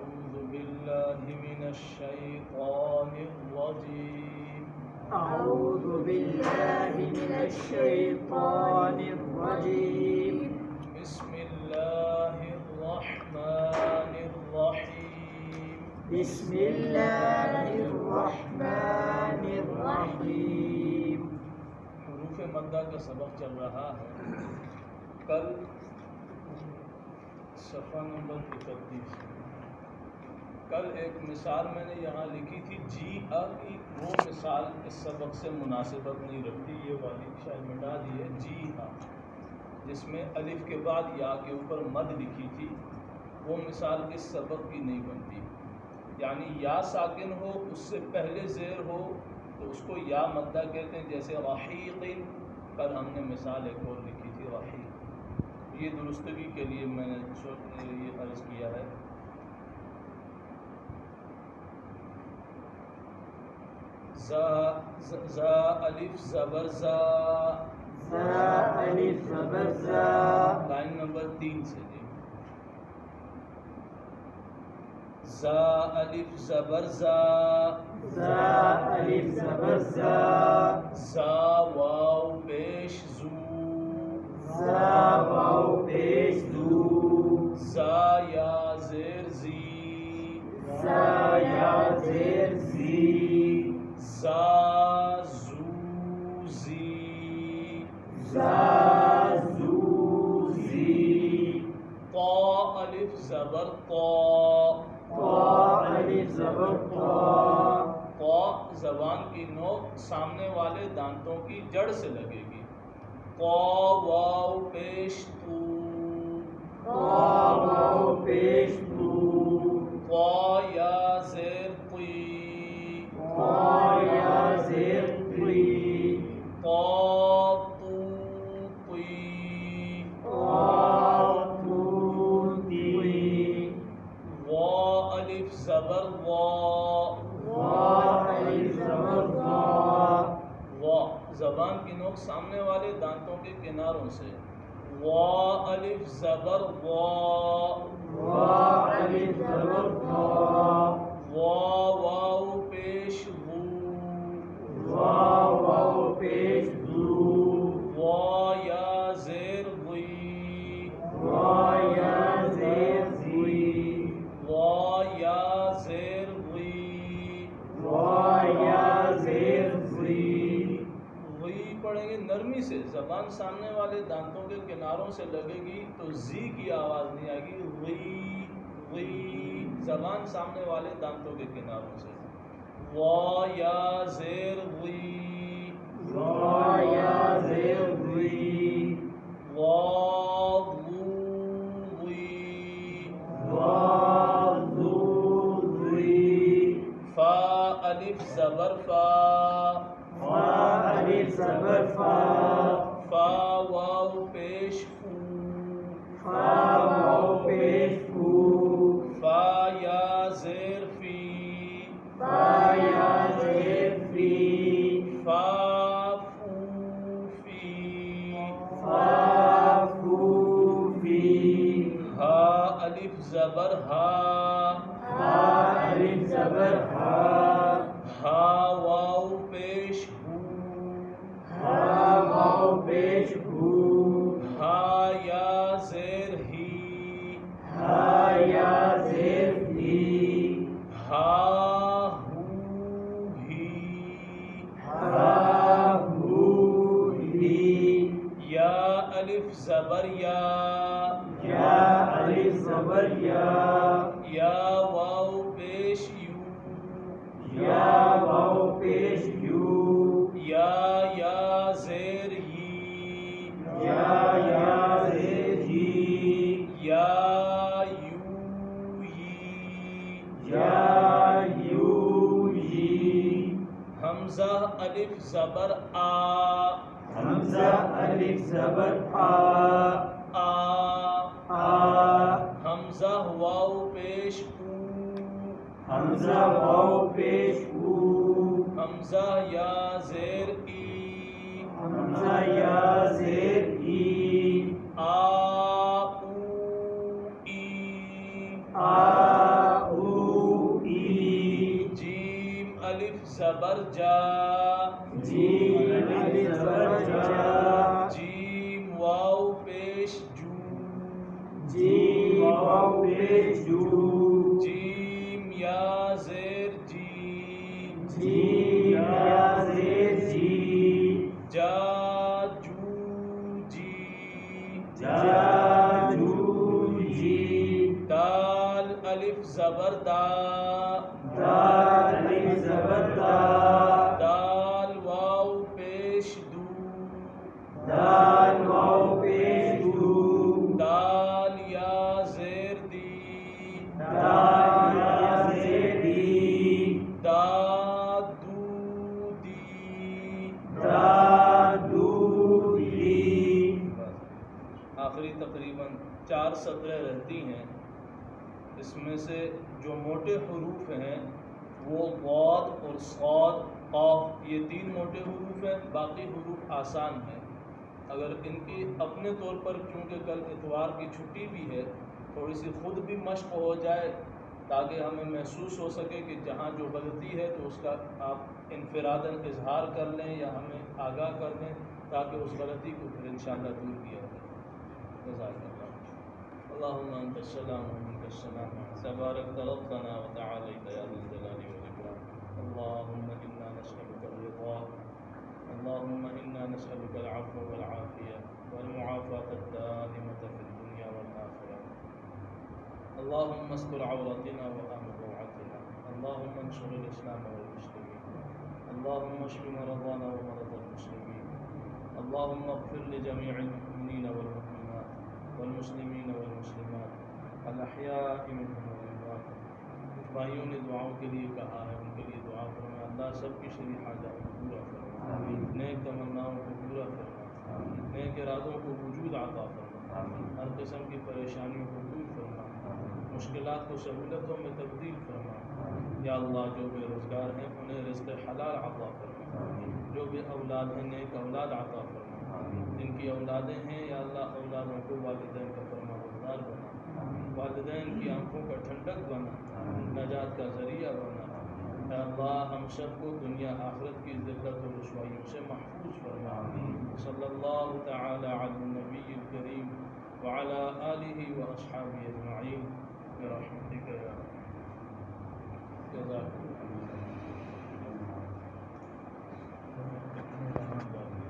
أعوذ بالله من الشيطان الرجيم أعوذ بالله من الشيطان الرجيم بسم الله الرحمن الرحيم بسم الله الرحمن الرحيم حروف مدہ کا سبق چل رہا ہے. کل صفحہ نمبر 31 کل ایک مثال میں نے یہاں لکھی تھی جی کی، وہ مثال اس سبق سے مناسبت نہیں رکھتی، یہ والی شاید مٹا دی ہے. جی جس میں الف کے بعد یا کے اوپر مد لکھی تھی، وہ مثال اس سبق کی نہیں بنتی. یعنی یا ساکن ہو، اس سے پہلے زیر ہو تو اس کو یا مدہ کہتے ہیں. جیسے رحیق، کل ہم نے مثال ایک اور لکھی تھی رحیق. یہ درستگی کے لیے میں نے یہ عرض کیا ہے. زا الف زبر زا، زا الف زبر زا، لائن نمبر 3 سے جی. زا الف زبر زا، زا الف زبر زا، زا واو پیش زو، زا واو پیش زو، زا یا زیر زی، زا یا زیر زی، زا زو زی، زا زو زی، طا الف زبر طا، طا الف زبر طا، طا زبان کی نوک سامنے والے دانتوں کی جڑ سے لگے گی. طا واو پیش تو، طا واو پیش تو، طا یا زیر طی، طا یا زیر طی، طا تو طی، طا تو طی، وا الف زبر وا، وا الف زبر وا، وا زبان کی نوک سامنے والے دانتوں کے کناروں سے. وا الف زبر وا، وا الف زبر وا، وا واو پیش وو، وا واو پیش زو، وا یا زیر وی، وا یا زیر زی، وا یا زیر وی، وا یا زیر زی، وی پڑھیں گے نرمی سے. زبان سامنے والے دانتوں کے کناروں سے لگے گی تو زی کی آواز نہیں آئے گی. وی وی زبان سامنے والے دانتوں کے کناروں سے. وا یا زیر وی، وا یا زیر وی، وا وو وی، وا زو زی، فا الف زبر فا، فا الف زبر فا، فا واو پیش فو، فا واو پیش فو، فا یا زیر فی، فا یا زیر فی، فا فو فی، فا فو فی، ہا الف زبر ہا، ہا الف زبر ہا، ہا واو پیش ہو، ہا واو پیش ہو، ہا یا زیر ہی، ہا یا زیر ہی، ہا ہو ہی، ہا ہو ہی، یا الف زبر یا، یا الف زبر یا، یا واو پیش یو، یا واو پیش یو، یا زیر یی، یا زیر ہی، یا یو یی، یا یو یی، حمزہ الف زبر آ، حمزہ الف زبر آ، آ، آ، حمزہ واو پیش او، حمزہ واو پیش او، حمزہ یا زیر ای، حمزہ یا زیر ای، آ او ای، آ او زبر جا جیم الف زبر جا جیم واو پیش جو جیم واو پیش جو جیم یا زیر جی جیم یا زیر جی جا جو جی جا جو جی دال الف زبر دا دال الف زبر دا دال واو پیش دو دال واو پیش دو دال یا زیر دی دال یا زیر دی دا دو دی دا دو دی آخری تقریباً 4 سطریں رہتی ہیں. اس میں سے جو موٹے حروف ہیں وہ ضاد اور صاد قاف یہ 3 موٹے حروف ہیں. باقی حروف آسان ہیں. اگر ان کی اپنے طور پر چونکہ کل اتوار کی چھٹی بھی ہے تھوڑی سی خود بھی مشق ہو جائے تاکہ ہمیں محسوس ہو سکے کہ جہاں جو غلطی ہے تو اس کا آپ انفراداً اظہار کر لیں یا ہمیں آگاہ کر دیں تاکہ اس غلطی کو پھر انشاءاللہ دور کیا جائے. جزاک اللہ. اللهم انت السلام ومنك السلام تبارك ربنا وتعاليت يا ذا الجلال والاكرام. اللهم انا نسالك الرضا اللهم انا نسالك العفو والعافيه والمعافاه الدائمه في الدنيا والاخره. اللهم استر عوراتنا وامن روعتنا. اللهم انصر الاسلام والمسلمين. اللهم اشف مرضانا ومرضى المسلمين. اللهم اغفر لجميع المؤمنين والمؤمنات والمسلمین والمسلمات الاحیاء منهم والاموات. بھائیوں نے دعاؤں کے لیے کہا ہے ان کے لیے دعا فرما. اللہ سب کی شرعی حاجات کو پورا فرما. نیک تمناؤں کو پورا فرما. نیک ارادوں کو وجود عطا فرما. ہر قسم کی پریشانیوں کو دور فرما. مشکلات کو سہولتوں میں تبدیل فرما. یا اللہ جو بے روزگار ہیں انہیں رزق حلال عطا فرما. جو بے اولاد ہیں نیک اولاد عطا فرما. جن کی اولادیں ہیں یا اللہ اولادوں کو والدین کا فرما بردار بنا. والدین کی آنکھوں کا ٹھنڈک بنا. نجات کا ذریعہ بنا. اے اللہ ہم سب کو دنیا آخرت کی ذلت و رسوائیوں سے محفوظ فرما. صلی اللہ تعالی علی النبی الکریم وعلی آلہ واصحابہ اجمعین برحمتک یا ارحم الراحمین. جزاک اللہ.